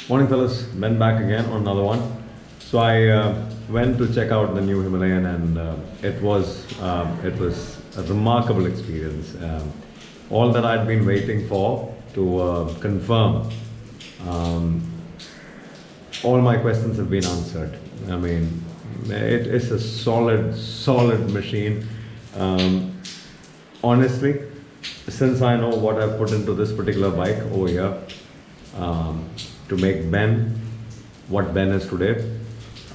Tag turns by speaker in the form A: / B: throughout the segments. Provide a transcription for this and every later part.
A: Morning fellas, Ben back again on another one. So I went to check out the new Himalayan, and it was a remarkable experience. All that I'd been waiting for to confirm. All my questions have been answered. I mean, it is a solid machine. Honestly, since I know what I've put into this particular bike over here, to make Ben what Ben is today,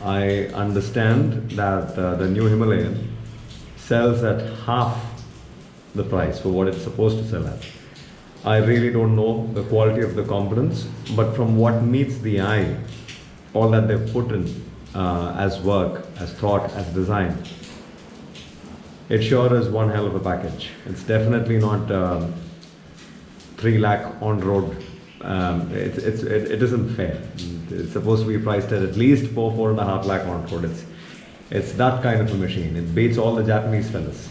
A: I understand that the new Himalayan sells at half the price for what it's supposed to sell at. I really don't know the quality of the components, but from what meets the eye, all that they've put in as work, as thought, as design, it sure is one hell of a package. It's definitely not 3 lakh on road. It isn't fair. It's supposed to be priced at least 4.5 lakh on road. It's that kind of a machine. It beats all the Japanese fellas.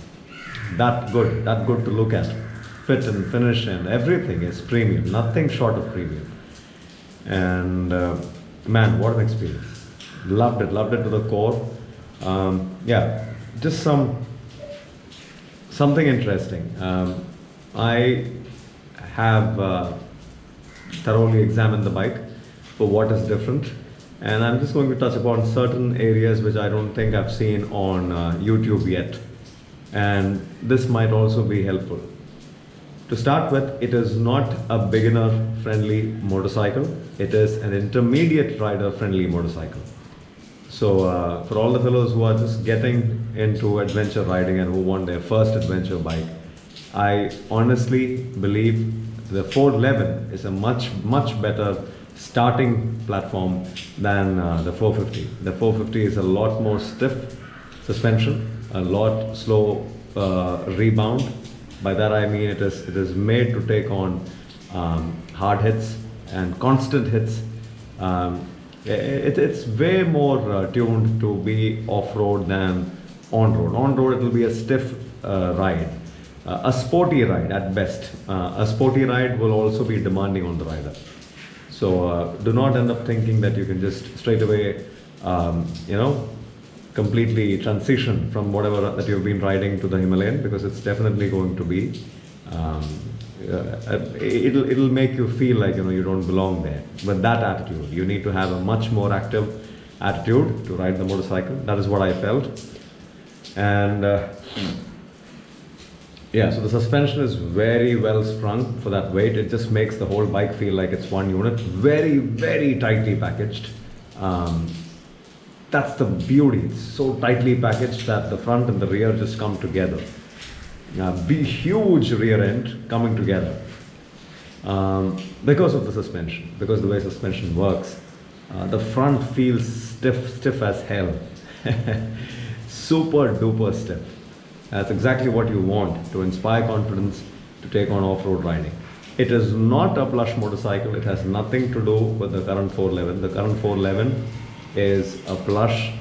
A: That good to look at. Fit and finish and everything is premium. Nothing short of premium. And man, what an experience. Loved it to the core. Yeah, just something interesting. I have thoroughly examined the bike for what is different, and I'm just going to touch upon certain areas which I don't think I've seen on YouTube yet, and this might also be helpful. To start with, it is not a beginner friendly motorcycle. It is an intermediate rider friendly motorcycle. So for all the fellows who are just getting into adventure riding and who want their first adventure bike, I honestly believe the 411 is a much better starting platform than the 450. The 450 is a lot more stiff suspension, a lot slow rebound. By that I mean it is made to take on hard hits and constant hits. It's way more tuned to be off-road than on-road. On-road it will be a stiff ride. A sporty ride at best. A sporty ride will also be demanding on the rider. So do not end up thinking that you can just straight away, completely transition from whatever that you've been riding to the Himalayan, because it's definitely going to be, it'll make you feel like you don't belong there. With that attitude, you need to have a much more active attitude to ride the motorcycle. That is what I felt. And yeah, so the suspension is very well sprung for that weight. It just makes the whole bike feel like it's one unit. Very tightly packaged. That's the beauty. It's so tightly packaged that the front and the rear just come together. Huge rear end coming together. Because of the suspension, because the way suspension works. The front feels stiff as hell. Super duper stiff. That's exactly what you want to inspire confidence to take on off-road riding. It is not a plush motorcycle. It has nothing to do with the current 411. The current 411 is a plush.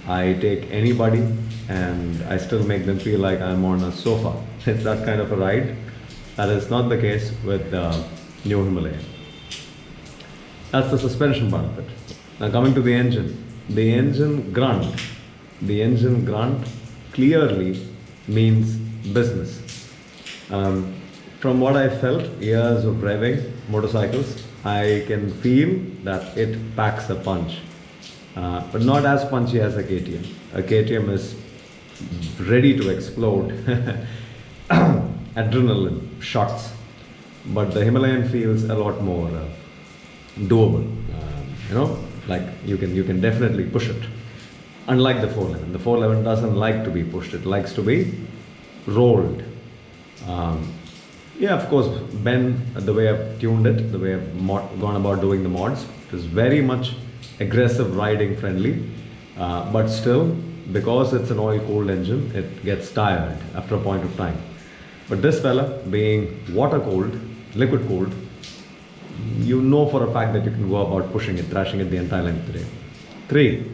A: I take anybody and I still make them feel like I'm on a sofa. It's that kind of a ride. That is not the case with the new Himalayan. That's the suspension part of it. Now coming to the engine. The engine grunt clearly means business. From what I felt, years of revving motorcycles, I can feel that it packs a punch. But not as punchy as a KTM. A KTM is ready to explode. Adrenaline shots. But the Himalayan feels a lot more doable. Like you can definitely push it. Unlike the 411. The 411 doesn't like to be pushed. It likes to be rolled. Yeah, of course, Ben, the way I've tuned it, the way I've gone about doing the mods, it is very much aggressive riding friendly. But still, because it's an oil-cooled engine, it gets tired after a point of time. But this fella, being water-cooled, liquid-cooled, you know for a fact that you can go about pushing it, thrashing it the entire length of the day. 3.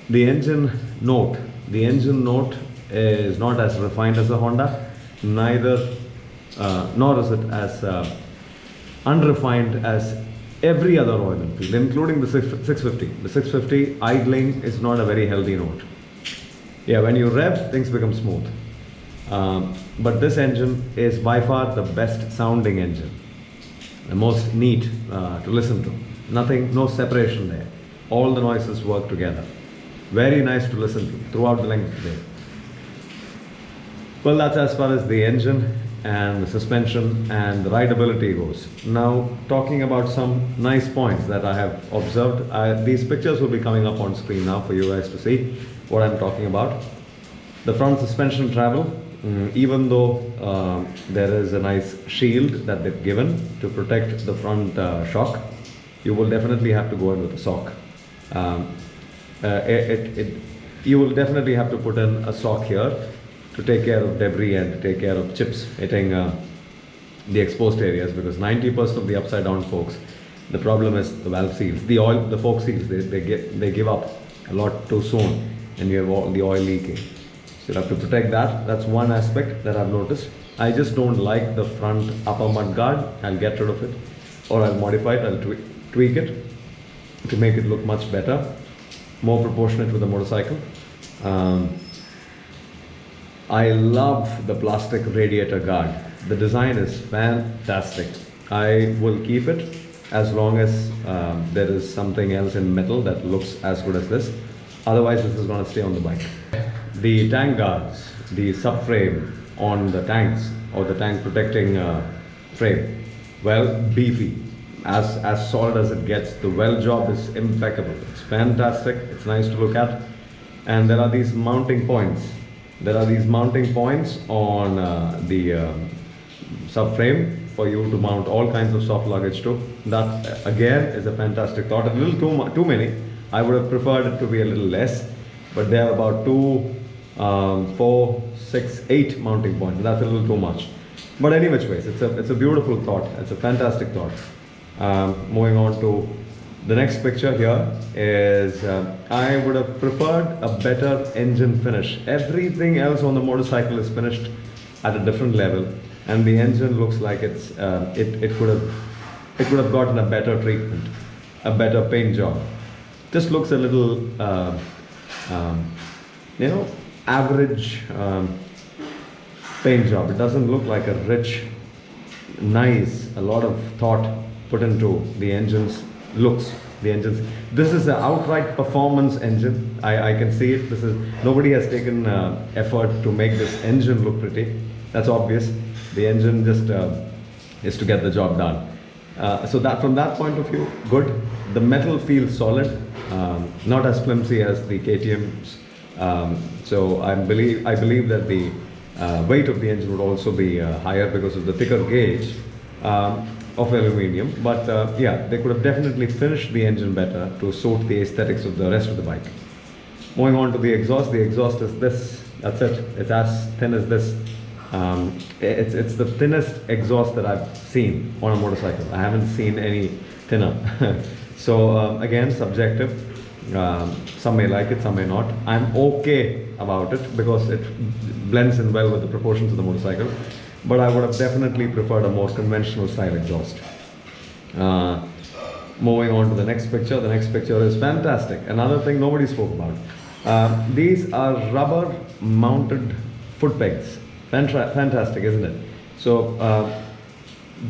A: The engine note. The engine note is not as refined as a Honda, nor is it as unrefined as every other Royal Enfield, including the 650. The 650 idling is not a very healthy note. Yeah, when you rev, things become smooth. But this engine is by far the best sounding engine, the most neat to listen to. Nothing, no separation there. All the noises work together. Very nice to listen to throughout the length of the day. Well, that's as far as the engine and the suspension and the rideability goes. Now, talking about some nice points that I have observed. These pictures will be coming up on screen now for you guys to see what I'm talking about. The front suspension travel, even though there is a nice shield that they've given to protect the front shock, you will definitely have to go in with a sock. You will definitely have to put in a sock here to take care of debris and to take care of chips hitting the exposed areas, because 90% of the upside down forks, the problem is the valve seals, the fork seals, they give up a lot too soon and you have all the oil leaking. So you have to protect that. That's one aspect that I've noticed. I just don't like the front upper mud guard. I'll get rid of it, or I'll modify it, I'll tweak it to make it look much better, more proportionate with the motorcycle. I love the plastic radiator guard. The design is fantastic. I will keep it as long as there is something else in metal that looks as good as this. Otherwise, this is going to stay on the bike. The tank guards, the subframe on the tanks or the tank protecting frame, well, beefy. As solid as it gets. The weld job is impeccable. It's fantastic. It's nice to look at. And there are these mounting points. There are these mounting points on the subframe for you to mount all kinds of soft luggage to. That again is a fantastic thought. A little too many. I would have preferred it to be a little less, but there are about 2, 4, 6, 8 mounting points. That's a little too much. But any which ways, it's a beautiful thought. It's a fantastic thought. Moving on to the next picture here is I would have preferred a better engine finish. Everything else on the motorcycle is finished at a different level, and the engine looks like it could have gotten a better treatment, a better paint job. Just looks a little average paint job. It doesn't look like a rich, nice, a lot of thought put into the engine's looks. This is an outright performance engine. I can see it. Nobody has taken effort to make this engine look pretty. That's obvious. The engine just is to get the job done. So that from that point of view, good. The metal feels solid, not as flimsy as the KTM's. So I believe that the weight of the engine would also be higher because of the thicker gauge of aluminium. But yeah, they could have definitely finished the engine better to suit the aesthetics of the rest of the bike. Moving on to the exhaust. The exhaust is this. That's it. It's as thin as this. It's the thinnest exhaust that I've seen on a motorcycle. I haven't seen any thinner. So again, subjective. Some may like it, some may not. I'm okay about it because it blends in well with the proportions of the motorcycle. But I would have definitely preferred a more conventional style exhaust. Moving on to the next picture. The next picture is fantastic. Another thing nobody spoke about. These are rubber mounted foot pegs. Fantastic, isn't it? So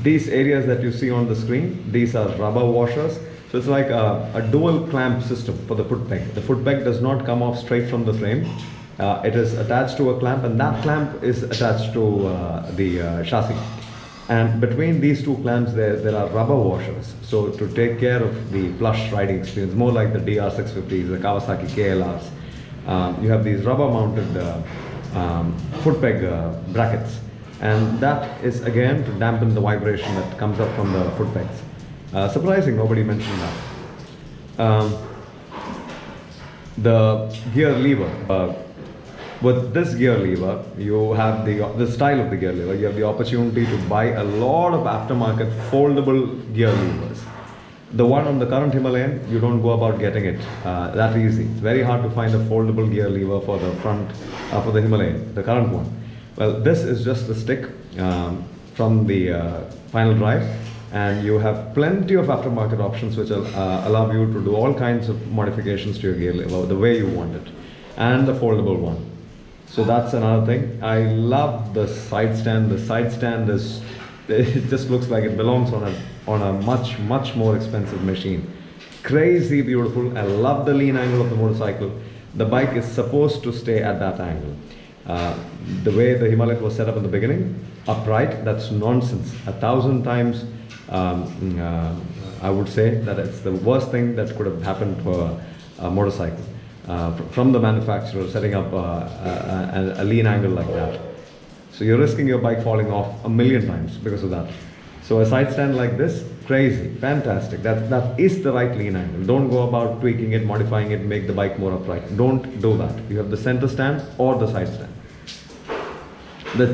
A: these areas that you see on the screen, these are rubber washers. So it's like a dual clamp system for the foot peg. The foot peg does not come off straight from the frame. It is attached to a clamp, and that clamp is attached to the chassis. And between these two clamps, there are rubber washers. So to take care of the plush riding experience, more like the DR650s, the Kawasaki KLRs, you have these rubber mounted foot peg brackets. And that is again to dampen the vibration that comes up from the foot pegs. Surprising, nobody mentioned that. The gear lever. With this gear lever, you have the style of the gear lever. You have the opportunity to buy a lot of aftermarket foldable gear levers. The one on the current Himalayan, you don't go about getting it that easy. It's very hard to find a foldable gear lever for the front, for the Himalayan, the current one. Well, this is just a stick from the final drive. and you have plenty of aftermarket options which will allow you to do all kinds of modifications to your gear lever the way you want it, and the foldable one. So that's another thing. I love the side stand. The side stand is, it just looks like it belongs on a much more expensive machine. Crazy beautiful. I love the lean angle of the motorcycle. The bike is supposed to stay at that angle. The way the Himalayan was set up in the beginning, upright, that's nonsense. 1,000 times, I would say that it's the worst thing that could have happened to a motorcycle. From the manufacturer setting up a lean angle like that. So you're risking your bike falling off 1,000,000 times because of that. So a side stand like this, crazy, fantastic. That is the right lean angle. Don't go about tweaking it, modifying it, make the bike more upright. Don't do that. You have the center stand or the side stand. The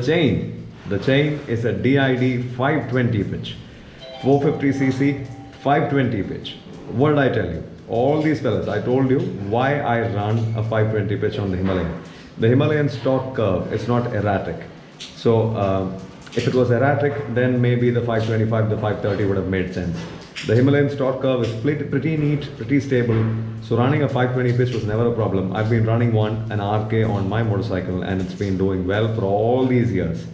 A: chain is a DID 520 pitch, 450cc, 520 pitch. What did I tell you? All these fellas, I told you why I run a 520 pitch on the Himalayan. The Himalayan stock curve is not erratic. So if it was erratic, then maybe the 525, the 530 would have made sense. The Himalayan stock curve is pretty neat, pretty stable. So running a 520 pitch was never a problem. I've been running an RK on my motorcycle, and it's been doing well for all these years.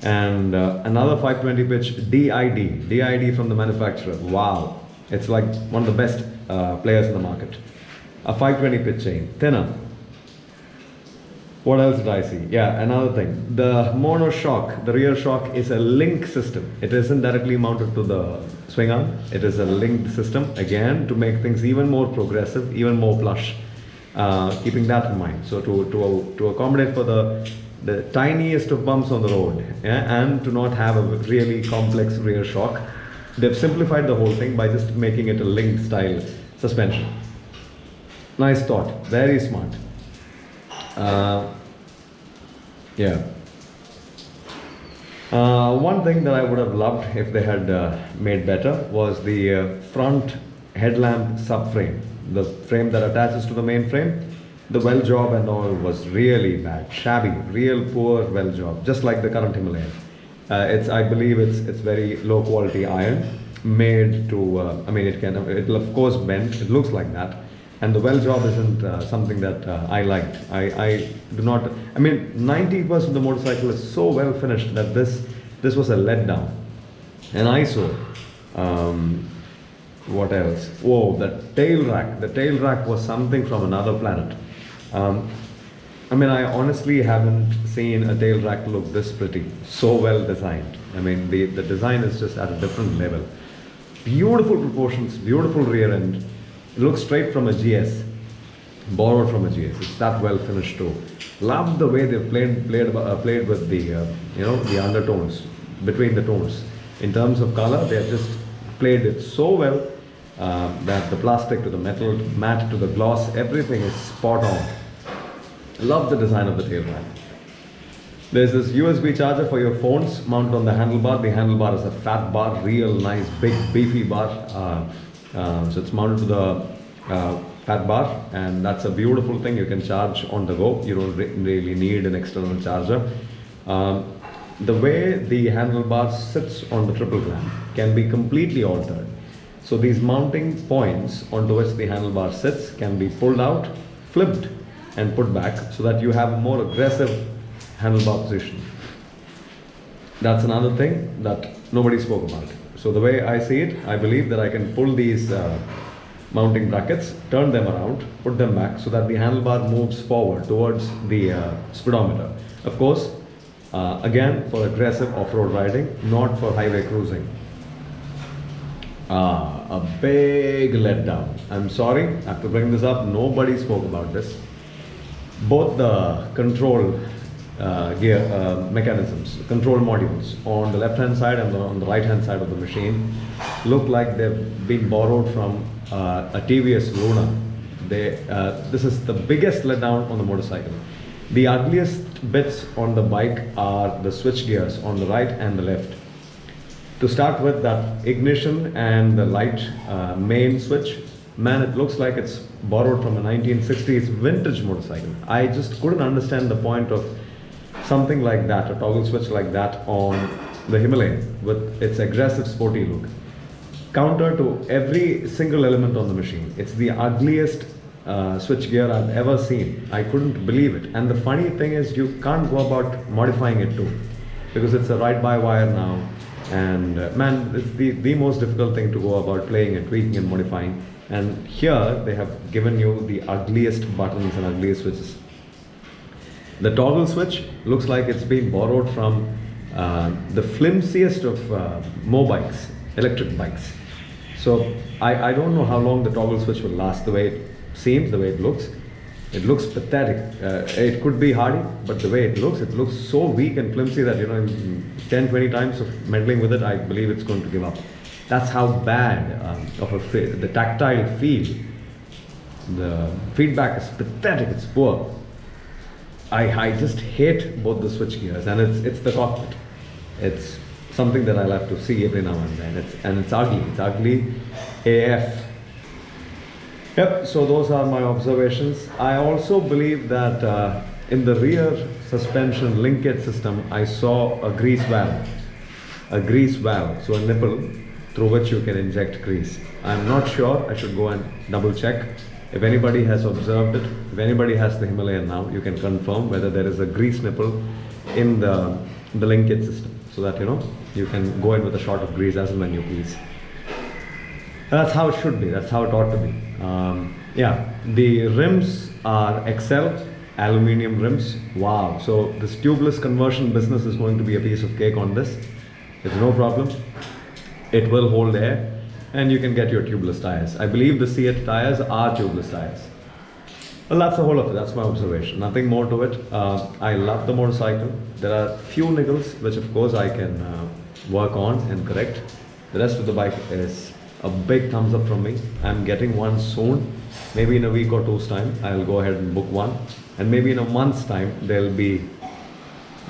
A: And another 520 pitch, DID from the manufacturer. Wow, it's like one of the best players in the market. A 520 pitch chain, thinner. What else did I see? Yeah, another thing. The mono shock, the rear shock, is a link system. It isn't directly mounted to the swing arm. It is a linked system, again, to make things even more progressive, even more plush. Keeping that in mind. So to accommodate for the tiniest of bumps on the road, yeah, and to not have a really complex rear shock, they've simplified the whole thing by just making it a linked style suspension. Nice thought, very smart. Yeah. One thing that I would have loved if they had made better was the front headlamp subframe. The frame that attaches to the main frame. The weld job and all was really bad, shabby, real poor weld job, just like the current Himalayan. I believe it's very low quality iron, made to, I mean, it'll of course bend, it looks like that. And the weld job isn't something that I liked. I do not, I mean, 90% of the motorcycle is so well finished that this was a letdown. And I saw, what else? Whoa, the tail rack was something from another planet. I mean, I honestly haven't seen a tail rack look this pretty, so well designed. I mean, the design is just at a different level. Beautiful proportions, beautiful rear end. It looks straight from a GS, borrowed from a GS. It's that well finished too. Love the way they've played with the the undertones, between the tones. In terms of color, they have just played it so well that the plastic to the metal, matte to the gloss, everything is spot on. Love the design of the tail rack. There's this USB charger for your phones mounted on the handlebar. The handlebar is a fat bar, real nice, big, beefy bar. So it's mounted to the fat bar, and that's a beautiful thing. You can charge on the go. You don't really need an external charger. The way the handlebar sits on the triple clamp can be completely altered. So these mounting points onto which the handlebar sits can be pulled out, flipped, and put back so that you have a more aggressive handlebar position. That's another thing that nobody spoke about. So the way I see it, I believe that I can pull these mounting brackets, turn them around, put them back so that the handlebar moves forward towards the speedometer. Of course, again, for aggressive off-road riding, not for highway cruising. A big letdown. I'm sorry, I have to bring this up. Nobody spoke about this. Both the control gear mechanisms, control modules on the left hand side and on the right hand side of the machine look like they've been borrowed from a TVS Luna. This is the biggest letdown on the motorcycle. The ugliest bits on the bike are the switch gears on the right and the left. To start with, that ignition and the light main switch, man, it looks like it's borrowed from a 1960s vintage motorcycle. I just couldn't understand the point of something like that, a toggle switch like that on the Himalayan with its aggressive sporty look. Counter to every single element on the machine. It's the ugliest switchgear I've ever seen. I couldn't believe it. And the funny thing is, you can't go about modifying it too, because it's a ride-by-wire now. And man, it's the most difficult thing to go about playing and tweaking and modifying. And here they have given you the ugliest buttons and ugliest switches. The toggle switch looks like it's been borrowed from the flimsiest of mobikes, electric bikes. So I don't know how long the toggle switch will last. The way it seems, the way it looks pathetic. It could be hardy, but the way it looks so weak and flimsy that, you know, 10-20 times of meddling with it, I believe it's going to give up. That's how bad of a the tactile feel. The feedback is pathetic. It's poor. I just hate both the switch gears, and it's the cockpit. It's something that I'll have to see every now and then. It's ugly. It's ugly AF. Yep, so those are my observations. I also believe that in the rear suspension linkage system, I saw a grease valve. So a nipple through which you can inject grease. I'm not sure. I should go and double check. If anybody has observed it, if anybody has the Himalayan now, you can confirm whether there is a grease nipple in the linkage system, so that, you know, you can go in with a shot of grease as and when you please. That's how it should be. That's how it ought to be. Yeah, the rims are XL aluminium rims. Wow. So this tubeless conversion business is going to be a piece of cake on this. It's no problem. It will hold air, and you can get your tubeless tires. I believe the C8 tires are tubeless tires. Well, that's the whole of it. That's my observation. Nothing more to it. I love the motorcycle. There are few niggles which, of course, I can work on and correct. The rest of the bike is a big thumbs up from me. I'm getting one soon. Maybe in a week or two's time, I'll go ahead and book one. And maybe in a month's time, there'll be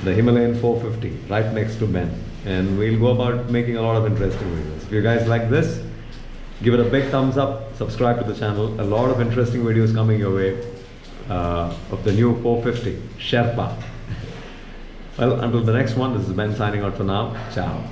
A: the Himalayan 450 right next to Ben. And we'll go about making a lot of interesting videos. If you guys like this, give it a big thumbs up, subscribe to the channel. A lot of interesting videos coming your way of the new 450 Sherpa. Well, until the next one, this is Ben signing out for now. Ciao.